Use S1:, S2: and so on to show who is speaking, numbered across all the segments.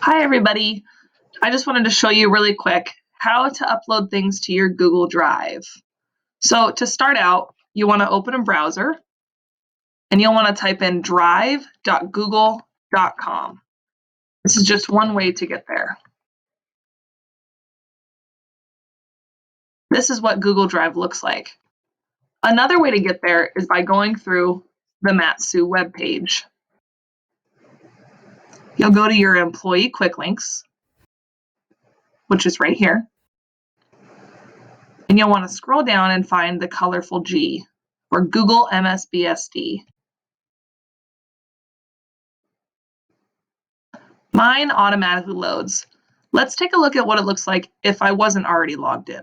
S1: Hi, everybody. I just wanted to show you really quick how to upload things to your Google Drive. So to start out, you want to open a browser and you'll want to type in drive.google.com. This is just one way to get there. This is what Google Drive looks like. Another way to get there is by going through the Matsu webpage. You'll go to your employee quick links, which is right here. And you'll want to scroll down and find the colorful G, or Google MSBSD. Mine automatically loads. Let's take a look at what it looks like if I wasn't already logged in.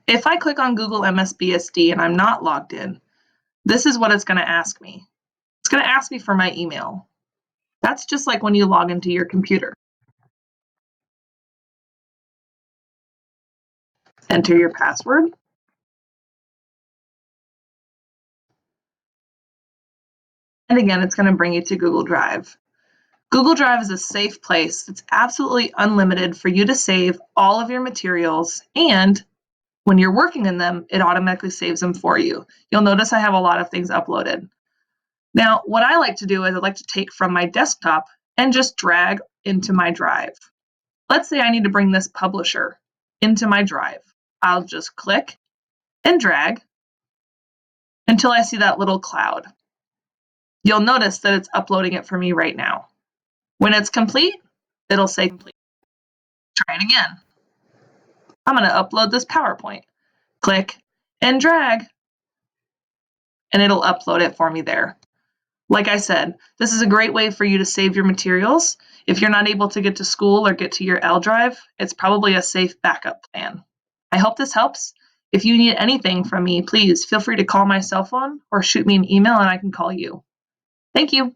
S1: If I click on Google MSBSD and I'm not logged in, this is what it's going to ask me. It's going to ask me for my email. That's just like when you log into your computer. Enter your password. And again, it's going to bring you to Google Drive. Google Drive is a safe place. It's absolutely unlimited for you to save all of your materials, and when you're working in them, it automatically saves them for you. You'll notice I have a lot of things uploaded. Now, what I like to do is I like to take from my desktop and just drag into my drive. Let's say I need to bring this publisher into my drive. I'll just click and drag until I see that little cloud. You'll notice that it's uploading it for me right now. When it's complete, it'll say complete. Try it again. I'm going to upload this PowerPoint. Click and drag, and it'll upload it for me there. Like I said, this is a great way for you to save your materials. If you're not able to get to school or get to your L drive, it's probably a safe backup plan. I hope this helps. If you need anything from me, please feel free to call my cell phone or shoot me an email and I can call you. Thank you.